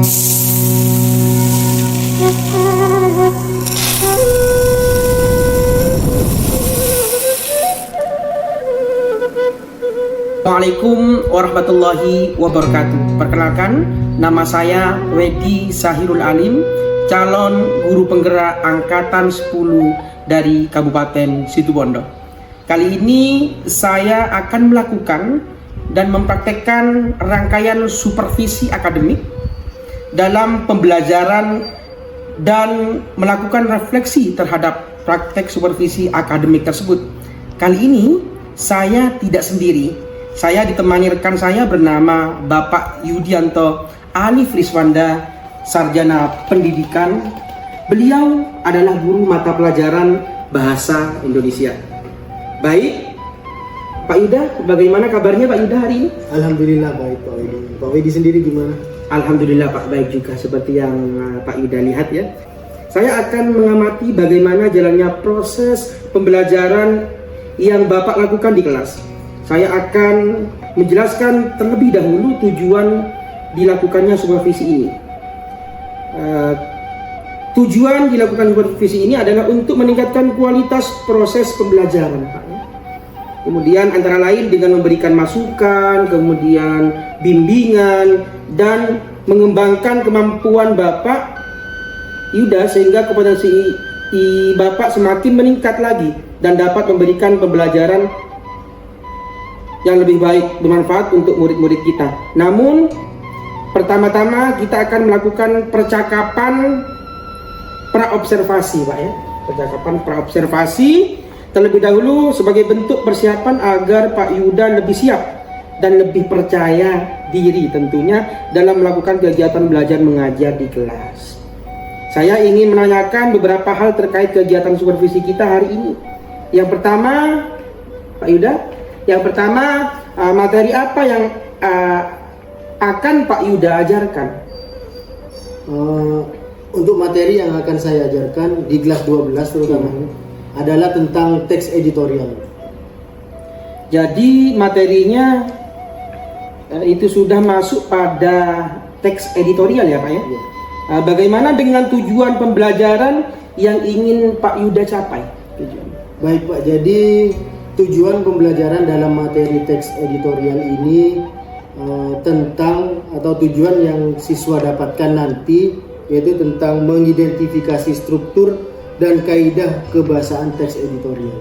Assalamualaikum warahmatullahi wabarakatuh. Perkenalkan, nama saya Wedi Sahirul Alim, calon guru penggerak angkatan 10 dari Kabupaten Situbondo. Kali ini saya akan melakukan dan mempraktekkan rangkaian supervisi akademik dalam pembelajaran dan melakukan refleksi terhadap praktek supervisi akademik tersebut. Kali ini saya tidak sendiri. Saya ditemani rekan saya bernama Bapak Yudianto Alif Riswanda, Sarjana Pendidikan. Beliau adalah guru mata pelajaran Bahasa Indonesia. Baik, Pak Yuda, bagaimana kabarnya Pak Yuda hari ini? Alhamdulillah baik Pak Wedi. Pak Wedi sendiri gimana? Alhamdulillah Pak, baik juga seperti yang Pak Yuda lihat ya. Saya akan mengamati bagaimana jalannya proses pembelajaran yang Bapak lakukan di kelas. Saya akan menjelaskan terlebih dahulu tujuan dilakukannya supervisi ini. Tujuan dilakukan supervisi ini adalah untuk meningkatkan kualitas proses pembelajaran, Pak. Kemudian antara lain dengan memberikan masukan, kemudian bimbingan, dan mengembangkan kemampuan Bapak Yuda sehingga kompetensi Bapak semakin meningkat lagi dan dapat memberikan pembelajaran yang lebih baik, bermanfaat untuk murid-murid kita. Namun pertama-tama kita akan melakukan percakapan praobservasi, Pak ya. Percakapan praobservasi terlebih dahulu sebagai bentuk persiapan agar Pak Yuda lebih siap dan lebih percaya diri tentunya dalam melakukan kegiatan belajar mengajar di kelas. Saya ingin menanyakan beberapa hal terkait kegiatan supervisi kita hari ini. Yang pertama, Pak Yuda, materi apa yang akan Pak Yuda ajarkan? Untuk materi yang akan saya ajarkan di kelas 12 terutama adalah tentang teks editorial. Jadi materinya itu sudah masuk pada teks editorial ya Pak ya? Ya. Bagaimana dengan tujuan pembelajaran yang ingin Pak Yuda capai? Baik Pak, jadi tujuan pembelajaran dalam materi teks editorial ini tentang atau tujuan yang siswa dapatkan nanti yaitu tentang mengidentifikasi struktur dan kaidah kebahasaan teks editorial.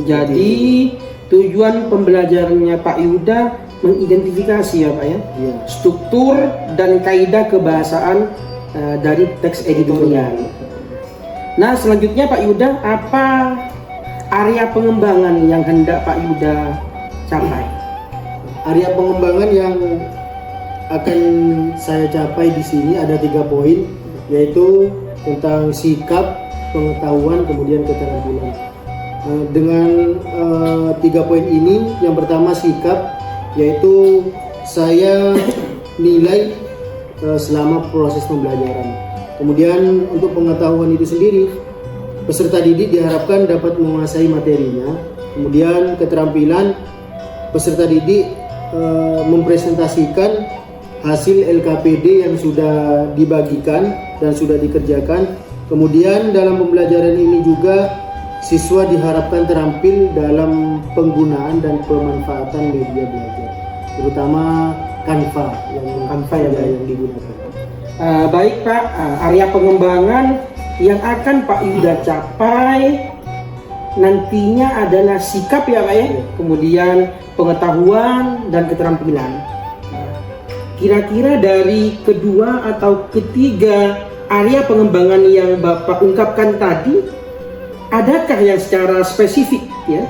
Jadi tujuan pembelajarannya Pak Yuda mengidentifikasi ya Pak ya, Ya. struktur dan kaidah kebahasaan dari teks editorial. Nah selanjutnya Pak Yuda, apa area pengembangan yang hendak Pak Yuda capai? Area pengembangan yang akan saya capai di sini ada 3 poin, yaitu tentang sikap, pengetahuan, kemudian keterampilan. Dengan 3 poin ini, yang pertama sikap, yaitu saya nilai selama proses pembelajaran. Kemudian untuk pengetahuan itu sendiri, peserta didik diharapkan dapat menguasai materinya. Kemudian keterampilan, peserta didik mempresentasikan hasil LKPD yang sudah dibagikan dan sudah dikerjakan. Kemudian dalam pembelajaran ini juga siswa diharapkan terampil dalam penggunaan dan pemanfaatan media belajar, terutama Canva yang digunakan. Baik Pak, area pengembangan yang akan Pak Yuda capai nantinya adalah sikap ya Pak ya, kemudian pengetahuan dan keterampilan. Kira-kira dari kedua atau ketiga area pengembangan yang Bapak ungkapkan tadi, adakah yang secara spesifik ya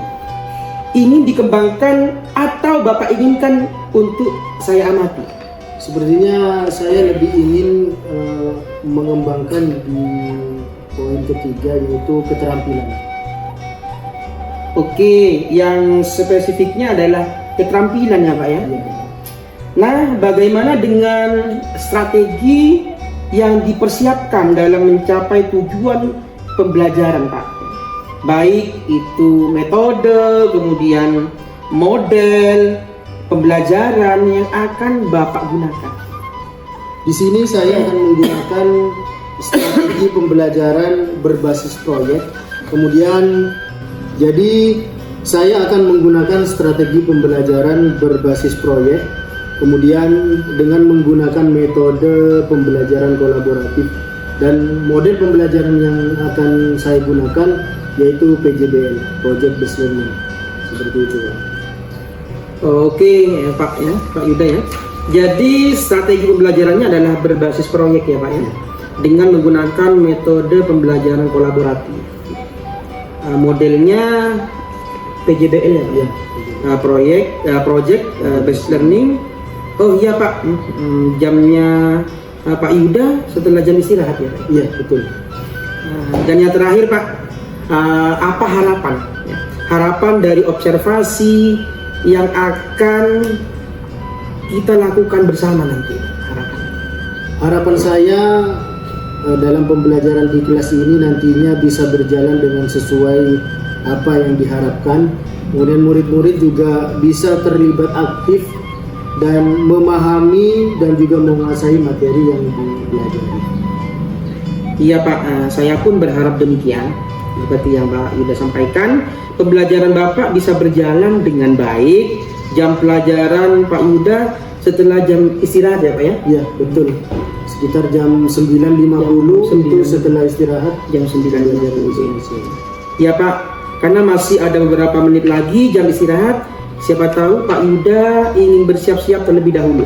ingin dikembangkan atau Bapak inginkan untuk saya amati? Sepertinya saya lebih ingin mengembangkan di poin ketiga, yaitu keterampilan. Oke, yang spesifiknya adalah keterampilan ya Pak ya. Nah, bagaimana dengan strategi yang dipersiapkan dalam mencapai tujuan pembelajaran Pak? Baik itu metode, kemudian model pembelajaran yang akan Bapak gunakan. Di sini saya akan menggunakan strategi pembelajaran berbasis proyek. Kemudian, jadi saya akan menggunakan strategi pembelajaran berbasis proyek. Kemudian dengan menggunakan metode pembelajaran kolaboratif, dan model pembelajaran yang akan saya gunakan yaitu PJBL, Project Based Learning. Seperti itu, Pak. Oke ya, Pak Yuda ya. Jadi strategi pembelajarannya adalah berbasis proyek ya Pak ya, dengan menggunakan metode pembelajaran kolaboratif. Modelnya PJBL ya Pak ya. Project Based Learning. Oh iya Pak, jamnya Pak Yuda setelah jam istirahat ya Pak? Iya betul. Dan yang terakhir Pak, apa harapan? Harapan dari observasi yang akan kita lakukan bersama nanti. Harapan saya dalam pembelajaran di kelas ini nantinya bisa berjalan dengan sesuai apa yang diharapkan. Kemudian murid-murid juga bisa terlibat aktif dan memahami dan juga menguasai materi yang dipelajari. Iya Pak, saya pun berharap demikian. Seperti yang Pak Yuda sampaikan, pembelajaran Bapak bisa berjalan dengan baik. Jam pelajaran Pak Yuda setelah jam istirahat ya Pak ya? Iya betul. Sekitar jam 9.50 itu setelah istirahat jam 9 ya Pak, karena masih ada beberapa menit lagi jam istirahat. Siapa tahu Pak Yuda ingin bersiap-siap terlebih dahulu.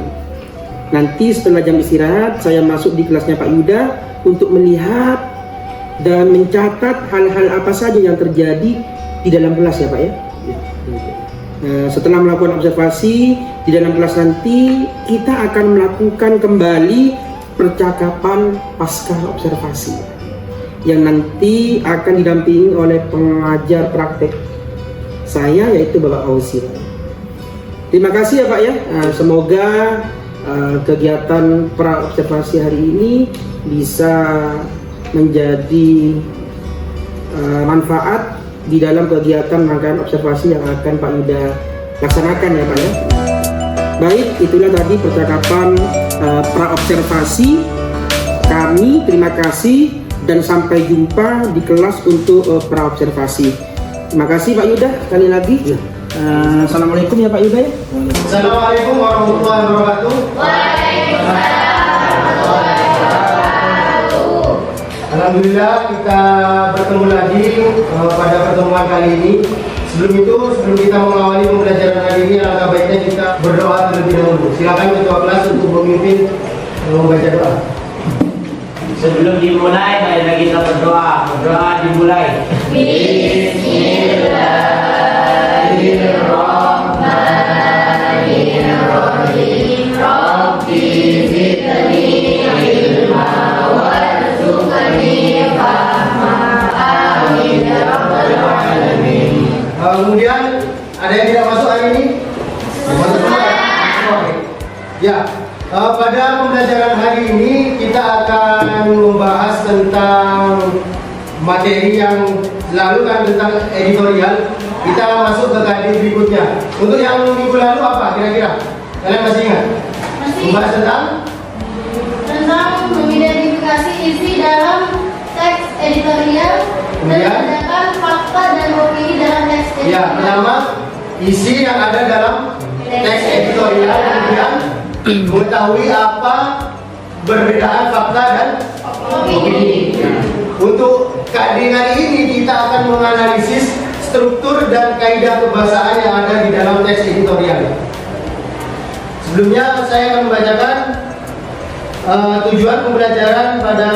Nanti setelah jam istirahat saya masuk di kelasnya Pak Yuda untuk melihat dan mencatat hal-hal apa saja yang terjadi di dalam kelas ya Pak ya. Setelah melakukan observasi di dalam kelas nanti, kita akan melakukan kembali percakapan pasca observasi yang nanti akan didampingi oleh pengajar praktek saya, yaitu Bapak Fauzi. Terima kasih ya Pak ya. Semoga kegiatan pra observasi hari ini bisa menjadi manfaat di dalam kegiatan rangkaian observasi yang akan Pak Yuda laksanakan ya Pak ya. Baik, itulah tadi percakapan pra observasi kami. Terima kasih dan sampai jumpa di kelas untuk pra observasi. Terima kasih Pak Yuda sekali lagi. Ya. Assalamualaikum ya Pak Yuda ya. Assalamualaikum warahmatullahi wabarakatuh. Alhamdulillah kita bertemu lagi pada pertemuan kali ini. Sebelum kita mengawali pembelajaran hari ini, alangkah baiknya kita berdoa terlebih dahulu. Silakan ketua kelas untuk memimpin membaca doa. Sebelum dimulai, marilah kita berdoa. Berdoa dimulai. Bismillahirrahmanirrahim. Rabbi zidni ilma warzuqni fahma. Amin ya rabbal alamin. Kemudian ada yang tidak masuk hari ini? Masuk semua ya? Ya, pada pembelajaran hari ini kita akan membahas tentang materi yang lalu kan tentang editorial. Kita masuk ke KD berikutnya. Untuk yang minggu lalu apa kira-kira? Kalian masih ingat? Masih. Membahas tentang mengidentifikasi isi dalam teks editorial dan membedakan fakta dan opini dalam teks editorial. ya, pertama isi yang ada dalam teks editorial, kemudian mengetahui apa perbedaan fakta dan opini. Untuk KD hari ini kita akan menganalisis struktur dan kaidah kebahasaan yang ada di dalam teks editorial. Sebelumnya saya akan membacakan tujuan pembelajaran pada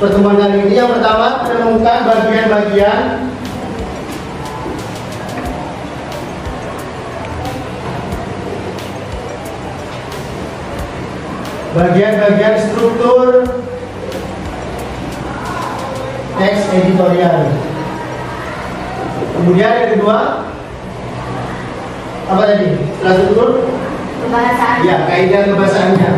pertemuan kali ini. Yang pertama, menemukan bagian-bagian struktur teks editorial. Kemudian yang kedua, apa tadi? Setelah struktur, Kebahasaan. ya, kaidah kebahasaannya.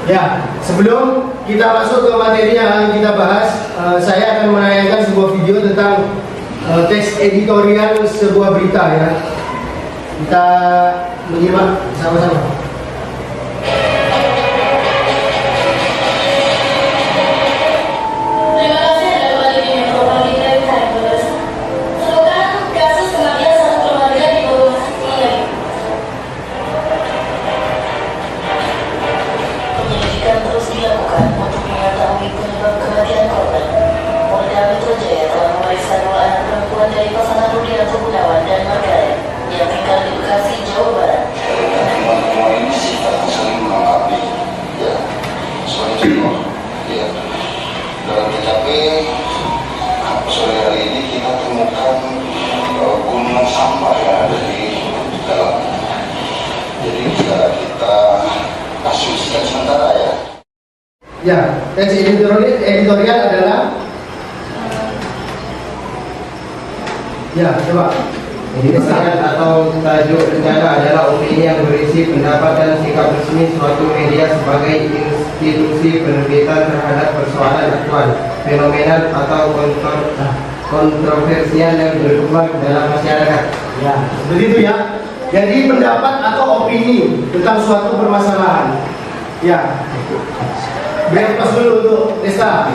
Ya, sebelum kita masuk ke materi yang akan kita bahas, saya akan menayangkan sebuah video tentang teks editorial sebuah berita ya. Kita menyimak sama-sama. Terima kasih Anda kembali di Metropolitan Times. Serukan kasus kematian satu keluarga di Bogor Siang. Penyelidikan terus dilakukan untuk mengetahui penyebab kematian korban. Polda Metro Jaya telah memeriksa 2 anak perempuan dari pasangan Rudianto Gunawan dan Margaret yang tinggal di Bekasi, Jawa Barat. Semua ini sifatnya saling melengkapi, ya. Sebagai contoh, ya. Dalam TKP sore hari ini kita temukan gunungan sampah yang ada di dalam. Jadi sekarang kita asumsikan sementara ya. Ya, teks editorial adalah ya, coba. Editorial atau tajuk rencana adalah opini yang berisi pendapat dan sikap resmi suatu media sebagai institusi penerbitan terhadap persoalan aktual, fenomenal atau kontroversial yang berkembang dalam masyarakat. Ya, begitu ya. Jadi pendapat atau opini tentang suatu permasalahan. Ya. Biar pas dulu untuk Desta.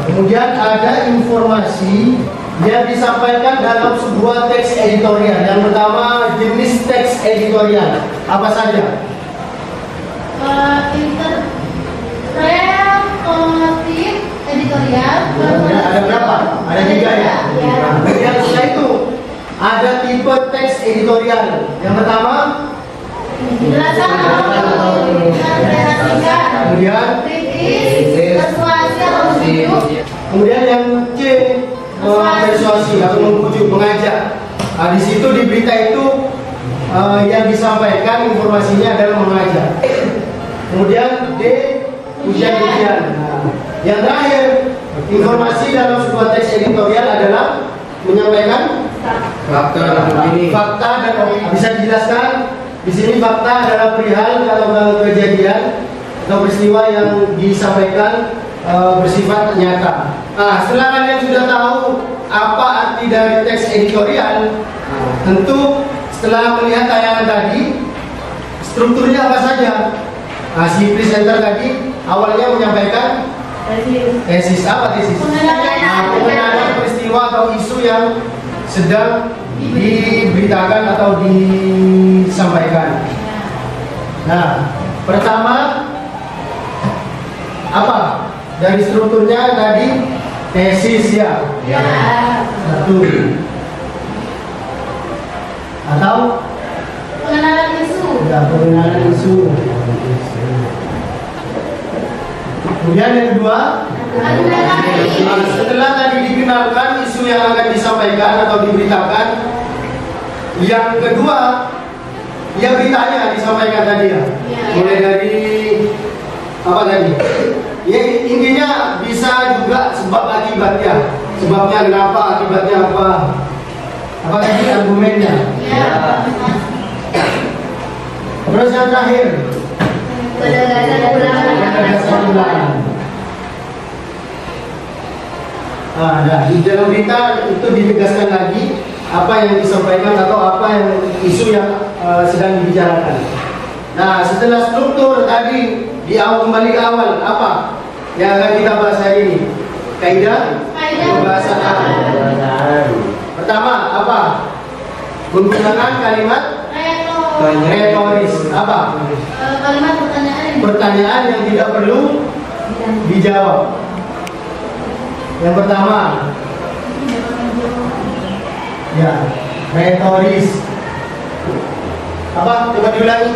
Kemudian ada informasi yang disampaikan dalam sebuah teks editorial. Yang pertama, jenis teks editorial apa saja? Informatif, editorial. Ada berapa? Ada 3 ya. Kemudian setelah itu ada tipe teks editorial. Yang pertama, Penjelasan atau menarasikan. kemudian Kritis, persuasi atau menunjuk. kemudian yang C, persuasi atau membujuk, mengajak. Nah, di situ di berita itu yang disampaikan informasinya adalah mengajak. Kemudian D, ujian-ujian. Nah, yang terakhir, informasi dalam sebuah teks editorial adalah menyampaikan Fakta dan opini. fakta dan opini. Bisa dijelaskan? Di sini fakta adalah perihal atau kejadian atau peristiwa yang disampaikan bersifat nyata. Nah, setelah kalian sudah tahu apa arti dari teks editorial, tentu setelah melihat tayangan tadi, strukturnya apa saja? Nah, si presenter tadi awalnya menyampaikan tesis. Apa tesis? Pengenalan peristiwa atau isu yang sedang diberitakan atau disampaikan. Nah, pertama apa? Dari strukturnya tadi tesis ya. Satu. Atau Pengenalan isu. ya, pengenalan isu. Kemudian yang kedua, setelah tadi dikenalkan isu yang akan disampaikan atau diberitakan, yang kedua, ya beritanya disampaikan tadi ya. Mulai dari apa tadi? Ya intinya bisa juga sebab akibatnya, sebabnya kenapa, akibatnya apa tadi argumennya. Terus yang terakhir, gagasan ulangan. Nah, di dalam berita itu ditegaskan lagi apa yang disampaikan atau apa yang isu yang sedang dibicarakan. Nah, setelah struktur tadi di awal, kembali ke awal, apa yang akan kita bahas hari ini? Kaidah pembahasan awal. Pertama, apa? Menggunakan kalimat retoris. Apa? Kalimat pertanyaan. Pertanyaan yang tidak perlu dijawab. Yang pertama, ya, retoris. Apa? Coba diulangi.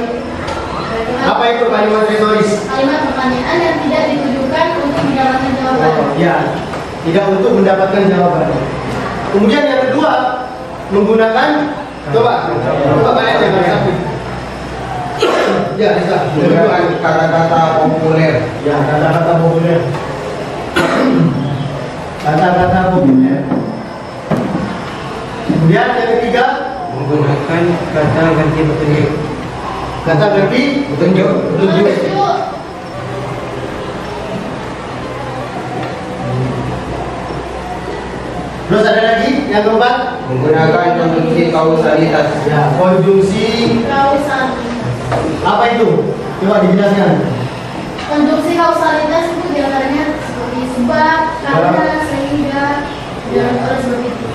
Apa itu kalimat retoris? Kalimat pertanyaan yang tidak ditujukan untuk mendapatkan jawaban. Ya, tidak untuk mendapatkan jawaban. Kemudian yang kedua, menggunakan coba kalian jangan sakit. Ya, bisa. Menggunakan kata-kata populer. Ya, kata-kata populer. Kata-kata populer. Kemudian yang ketiga, Menggunakan kata ganti petunjuk. kata ganti Petunjuk. Menunjuk. Terus ada lagi yang keempat, Menggunakan konjungsi kausalitas. Ya, konjungsi apa itu? Coba dijelaskan. Konjungsi kausalitas itu diantaranya seperti sebab, karena, sehingga, dan oleh sebab itu.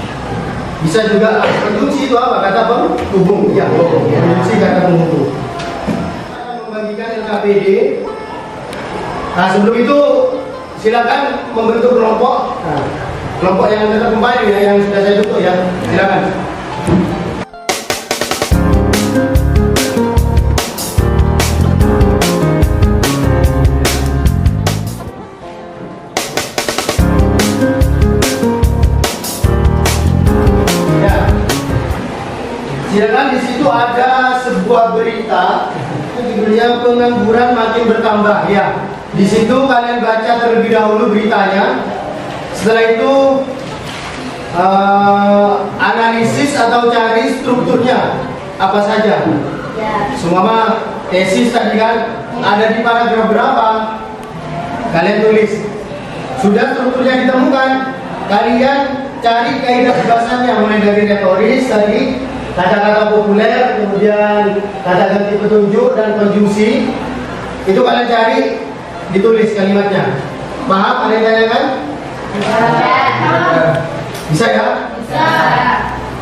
Bisa juga konjungsi itu apa? Kata penghubung. Ya, konjungsi kata penghubung. Akan membagikan LKPD. Nah, sebelum itu silakan membentuk kelompok. Nah, kelompok yang tetap kembali ya, yang sudah saya bentuk ya. Silakan. Silakan, di situ ada sebuah berita, itu judulnya pengangguran makin bertambah. Ya, di situ kalian baca terlebih dahulu beritanya. Setelah itu analisis atau cari strukturnya apa saja. Semua tesis tadi kan ada di paragraf berapa? Kalian tulis. Sudah strukturnya ditemukan, kalian cari kaidah bahasannya mulai dari retoris tadi, kata-kata populer, kemudian kata ganti petunjuk dan konjungsi. Itu kalian cari, ditulis kalimatnya. Paham? Ada yang tanyakan? Bisa ya? Bisa.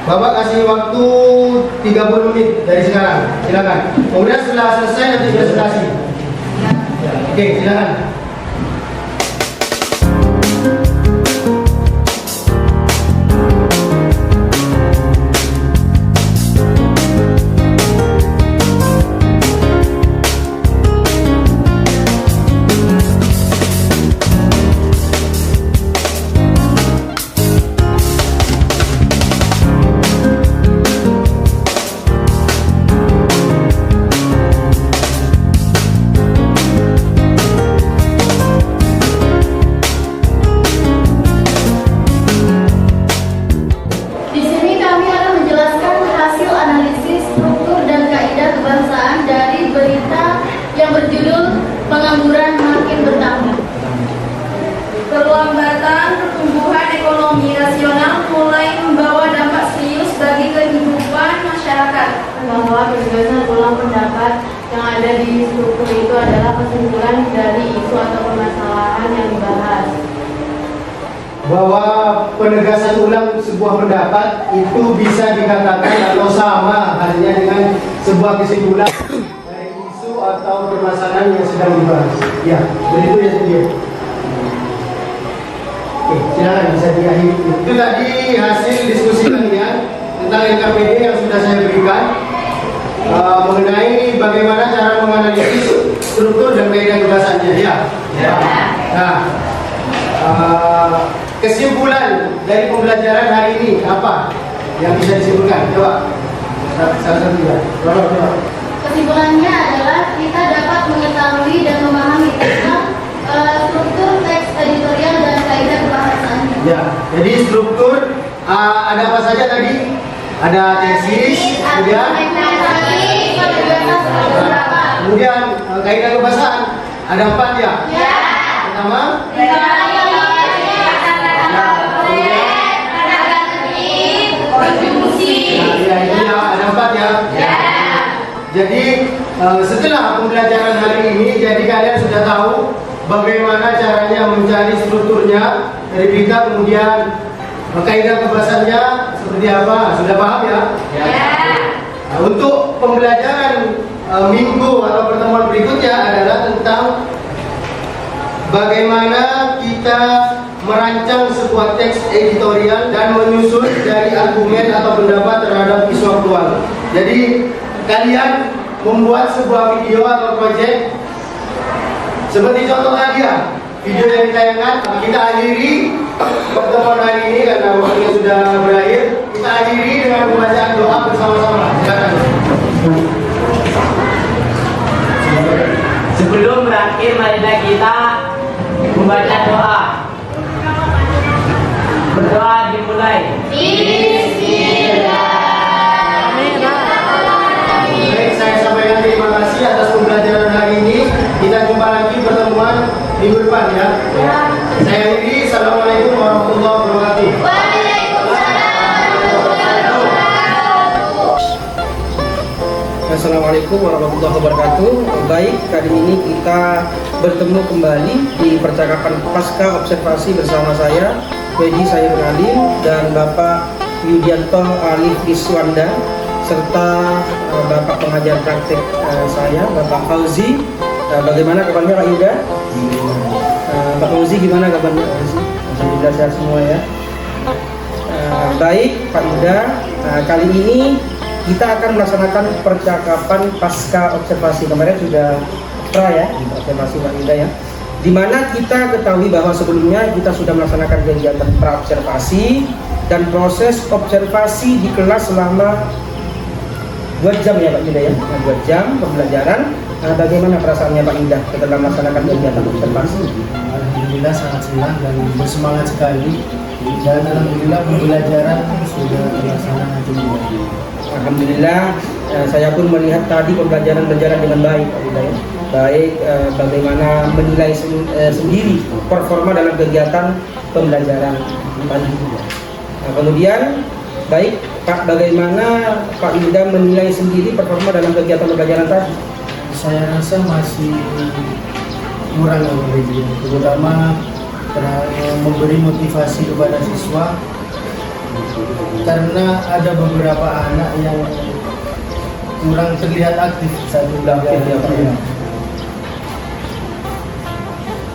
Bapak kasih waktu 30 menit dari sekarang. Silakan. Kemudian setelah selesai nanti presentasi. Oke, silakan. Di sini kami akan menjelaskan hasil analisis struktur dan kaidah kebahasaan dari berita yang berjudul Pengangguran Makin Bertambah. Perlambatan pertumbuhan ekonomi nasional mulai membawa dampak serius bagi kehidupan masyarakat. Bahwa penugasan ulang pendapat yang ada di struktur itu adalah kesimpulan dari isu atau permasalahan yang dibahas. Bahwa penegasan ulang sebuah pendapat itu bisa dikatakan atau sama halnya dengan sebuah kesimpulan dari isu atau permasalahan yang sedang dibahas. Ya, begitu ya Sedia. Oke, silakan bisa diakhiri. Itu tadi hasil diskusi kalian tentang LKPD yang sudah saya berikan mengenai bagaimana cara menganalisis struktur dan kaidah kebahasaannya. Ya. Nah, kesimpulan dari pembelajaran hari ini apa yang bisa disimpulkan? Coba salah satu ya. Coba. Kesimpulannya adalah kita dapat mengetahui dan memahami tentang struktur teks editorial dan kaidah kebahasaannya. Ya, jadi struktur ada apa saja tadi? Ada tesis, kemudian kaidah kebahasaan ada 4 ya. Pertama, ada 4 ya. Jadi setelah pembelajaran hari ini, jadi kalian sudah tahu bagaimana caranya mencari strukturnya dari berita, kemudian kaidah kebahasannya seperti apa. Sudah paham ya? Nah, untuk pembelajaran minggu atau pertemuan berikutnya adalah tentang bagaimana kita merancang sebuah teks editorial dan menyusun dari argumen atau pendapat terhadap isu aktual. Jadi kalian membuat sebuah video atau proyek seperti contoh tadi ya, video yang ditayangkan. Kita akhiri pertemuan hari ini karena waktunya sudah berakhir. Kita akhiri dengan pembacaan doa bersama-sama. Silakan. Sebelum berakhir, marilah kita membaca doa. Berdoa dimulai. Baik, saya sampaikan terima kasih atas pembelajaran hari ini. Kita jumpa lagi pertemuan minggu depan ya. Saya akhiri. Assalamualaikum warahmatullahi wabarakatuh. Waalaikumsalam warahmatullahi wabarakatuh. Assalamualaikum warahmatullahi wabarakatuh. Baik, kali ini kita bertemu kembali di percakapan pasca observasi bersama saya, Wedi Sayyidul Alim, dan Bapak Yudianto Alif Iswanda, serta Bapak pengajar praktik saya, Bapak Fauzi. Bagaimana kabarnya Pak Yuda? Pak Fauzi gimana kabarnya? Alhamdulillah sehat semua ya. Baik Pak Yuda, kali ini kita akan melaksanakan percakapan pasca observasi. Kemarin sudah ya observasi Pak Yuda ya, dimana kita ketahui bahwa sebelumnya kita sudah melaksanakan kegiatan pra-observasi dan proses observasi di kelas selama 2 jam ya Pak Yuda ya, 2 jam pembelajaran. Bagaimana perasaannya Pak Yuda setelah melaksanakan kegiatan observasi? Alhamdulillah sangat senang dan bersemangat sekali, dan alhamdulillah pembelajaran sudah terlaksana dengan baik. Alhamdulillah, saya pun melihat tadi pembelajaran berjalan dengan baik Pak Yuda ya. Baik, bagaimana menilai sendiri performa dalam kegiatan pembelajaran tadi. Kemudian baik Pak, bagaimana Pak Yuda menilai sendiri performa dalam kegiatan pembelajaran tadi? Saya rasa masih kurang terutama memberi motivasi kepada siswa, karena ada beberapa anak yang kurang terlihat aktif saat belajar.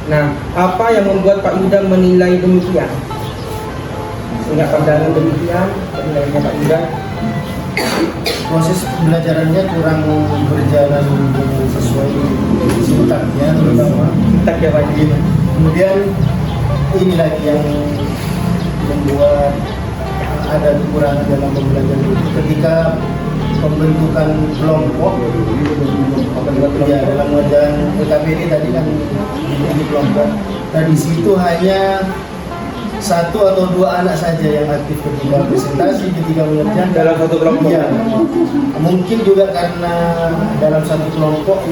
Nah, apa yang membuat Pak Yuda menilai demikian? Sehingga pandangan demikian penilaiannya Pak Yuda? Proses pembelajarannya kurang berjalan dengan sesuai sintaknya, terutama Tak ya Pak Yuda. kemudian ini lagi yang membuat ada kekurangan dalam pembelajaran itu ketika pembentukan kelompok ya, dalam wajan LKPD tadi kan ini kelompok, dan di situ hanya 1 atau 2 anak saja yang aktif ketika presentasi, ketika mengerjakan Dalam satu kelompok? Ya, mungkin juga karena dalam satu kelompok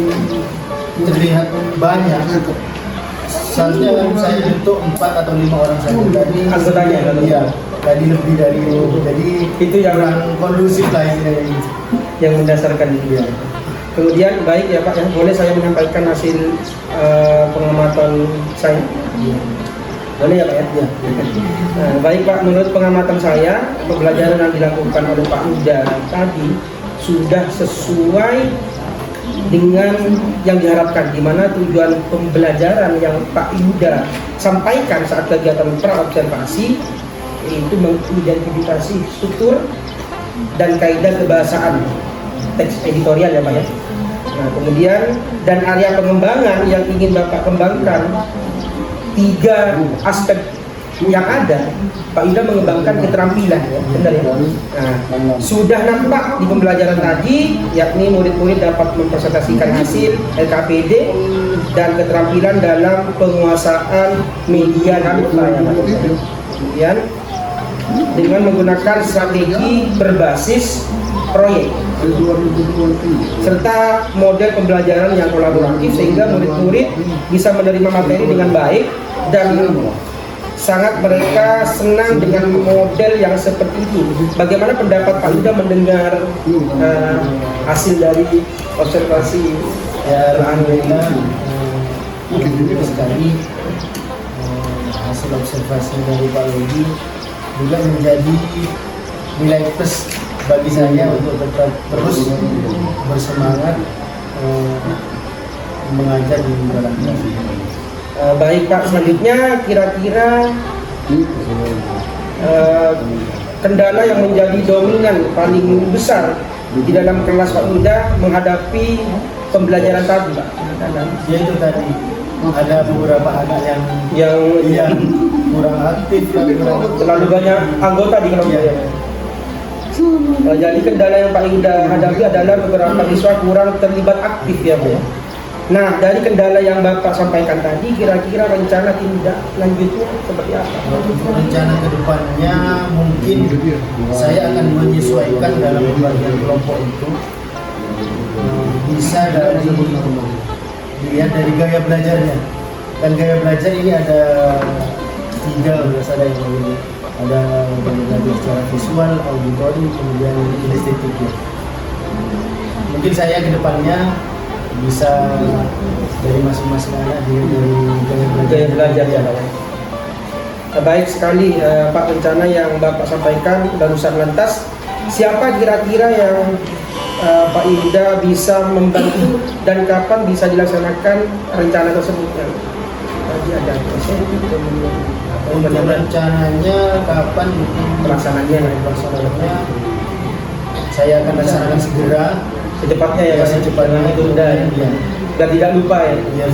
terlihat banyak. Seharusnya kan saya bentuk 4 atau 5 orang saja tadi. Anggotanya? Iya, tadi lebih dari itu. Jadi Itu yang kurang kondusif lah istilahnya. yang mendasarkan itu. Kemudian baik ya Pak ya, boleh saya menyampaikan hasil pengamatan saya? Boleh ya Pak ya? Nah, baik Pak, menurut pengamatan saya, pembelajaran yang dilakukan oleh Pak Yuda tadi sudah sesuai dengan yang diharapkan, di mana tujuan pembelajaran yang Pak Yuda sampaikan saat kegiatan pra-observasi yaitu mengidentifikasi struktur dan kaidah kebahasaan teks editorial ya Pak ya. Nah, kemudian dan area pengembangan yang ingin Bapak kembangkan, 3 aspek yang ada, Pak Yuda mengembangkan keterampilan ya, benar ya. Nah, sudah nampak di pembelajaran tadi, yakni murid-murid dapat mempresentasikan hasil LKPD dan keterampilan dalam penguasaan media dan pelayanan. Kemudian dengan menggunakan strategi berbasis proyek serta model pembelajaran yang kolaboratif, sehingga murid-murid bisa menerima materi dengan baik dan sangat mereka senang dengan model yang seperti itu. Bagaimana pendapat Pak Yuda mendengar hasil dari observasi? Ya, alhamdulillah sekali hasil observasi dari Pak Lodi juga menjadi nilai plus bagi saya untuk tetap terus bersemangat mengajar di dalam kelas. Baik Pak, selanjutnya kira-kira kendala yang menjadi dominan paling besar di dalam kelas Pak Yuda menghadapi pembelajaran tadi Pak? Yaitu tadi ada beberapa anak yang kurang aktif, terlalu banyak anggota di kelompok ya. Jadi kendala yang Pak Yuda hadapi adalah beberapa siswa kurang terlibat aktif ya Bu. Nah, dari kendala yang Bapak sampaikan tadi, kira-kira rencana tindak lanjutnya seperti apa? Rencana kedepannya mungkin saya akan menyesuaikan dalam pembagian kelompok itu, bisa dilihat dari gaya belajarnya. Dan gaya belajar ini ada 3 biasanya yang begini. Ada belajar secara visual, auditori, kemudian kinestetik. mungkin saya ke depannya bisa dari masing-masing anak dari gaya belajar ya Pak. Baik sekali Pak, rencana yang Bapak sampaikan barusan lantas. Siapa kira-kira yang Pak Yuda bisa membantu dan kapan bisa dilaksanakan rencana tersebut? Tadi ada dosen, untuk rencananya kapan pelaksananya saya akan laksanakan segera secepatnya ya, secepatnya ditunda ya. Iya. Dan tidak lupa ya. Iya.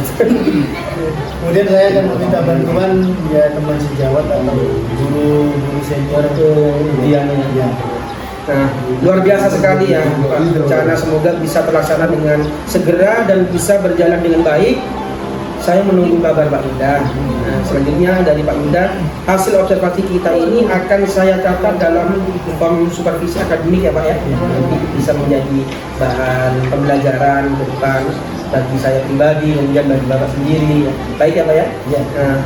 Kemudian saya akan meminta bantuan ya teman sejawat atau guru senior ke Iya. Nah, luar biasa sekali ya Pak. Rencana semoga bisa terlaksana dengan segera dan bisa berjalan dengan baik. Saya menunggu kabar Pak Yuda. Nah, selanjutnya dari Pak Yuda, hasil observasi kita ini akan saya catat dalam form supervisi akademik ya Pak ya. Nanti bisa menjadi bahan pembelajaran ke depan bagi saya pribadi, kemudian bagi Bapak sendiri. Baik ya Pak ya? Nah,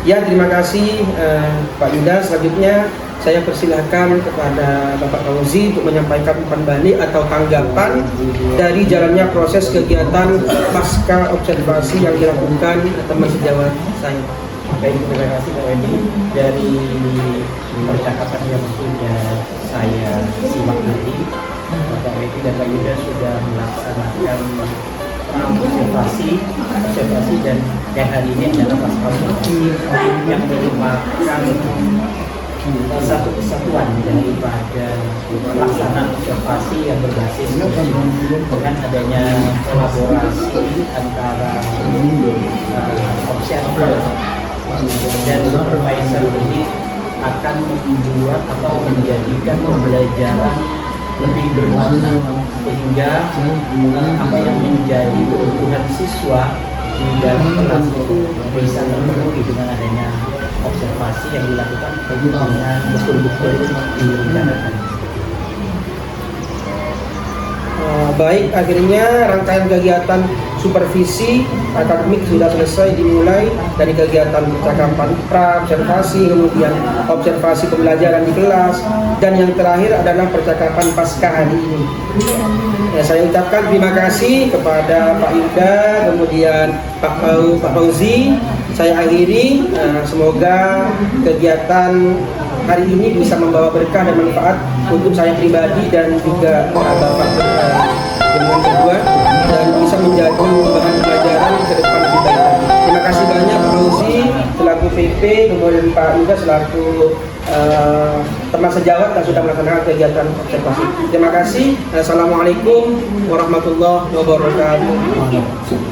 ya terima kasih Pak Yuda. Selanjutnya saya persilahkan kepada Bapak Fauzi untuk menyampaikan umpan balik atau tanggapan dari jalannya proses kegiatan pasca observasi yang dilakukan teman sejawat saya. Baik, terima kasih Pak Wendy. Dari percakapan yang mungkin saya simak tadi, Bapak Wendy dan Pak Yuda sudah melaksanakan observasi dan yang hari ini adalah pasca observasi yang merupakan satu kesatuan daripada pelaksanaan observasi yang berbasis dengan adanya kolaborasi antara observer dan supervisor ini akan membuat atau menjadikan pembelajaran lebih bermakna sehingga apa yang menjadi kebutuhan siswa di dalam kelas itu bisa terpenuhi dengan adanya observasi yang dilakukan dengan betul-betul direncanakan. Baik, akhirnya rangkaian kegiatan supervisi akademik sudah selesai, dimulai dari kegiatan percakapan pra observasi, kemudian observasi pembelajaran di kelas, dan yang terakhir adalah percakapan pasca hari ini. Ya, saya ucapkan terima kasih kepada Pak Yuda, kemudian Pak Fauzi. Saya akhiri, semoga kegiatan hari ini bisa membawa berkah dan manfaat untuk saya pribadi dan juga Bapak dengan kedua, dan bisa menjadi bahan pelajaran ke depan lebih baik lagi. Terima kasih banyak Pak Fauzi selaku PP, kemudian Pak Yuda selaku teman sejawat yang sudah melaksanakan kegiatan observasi. Terima kasih. Assalamualaikum warahmatullahi wabarakatuh.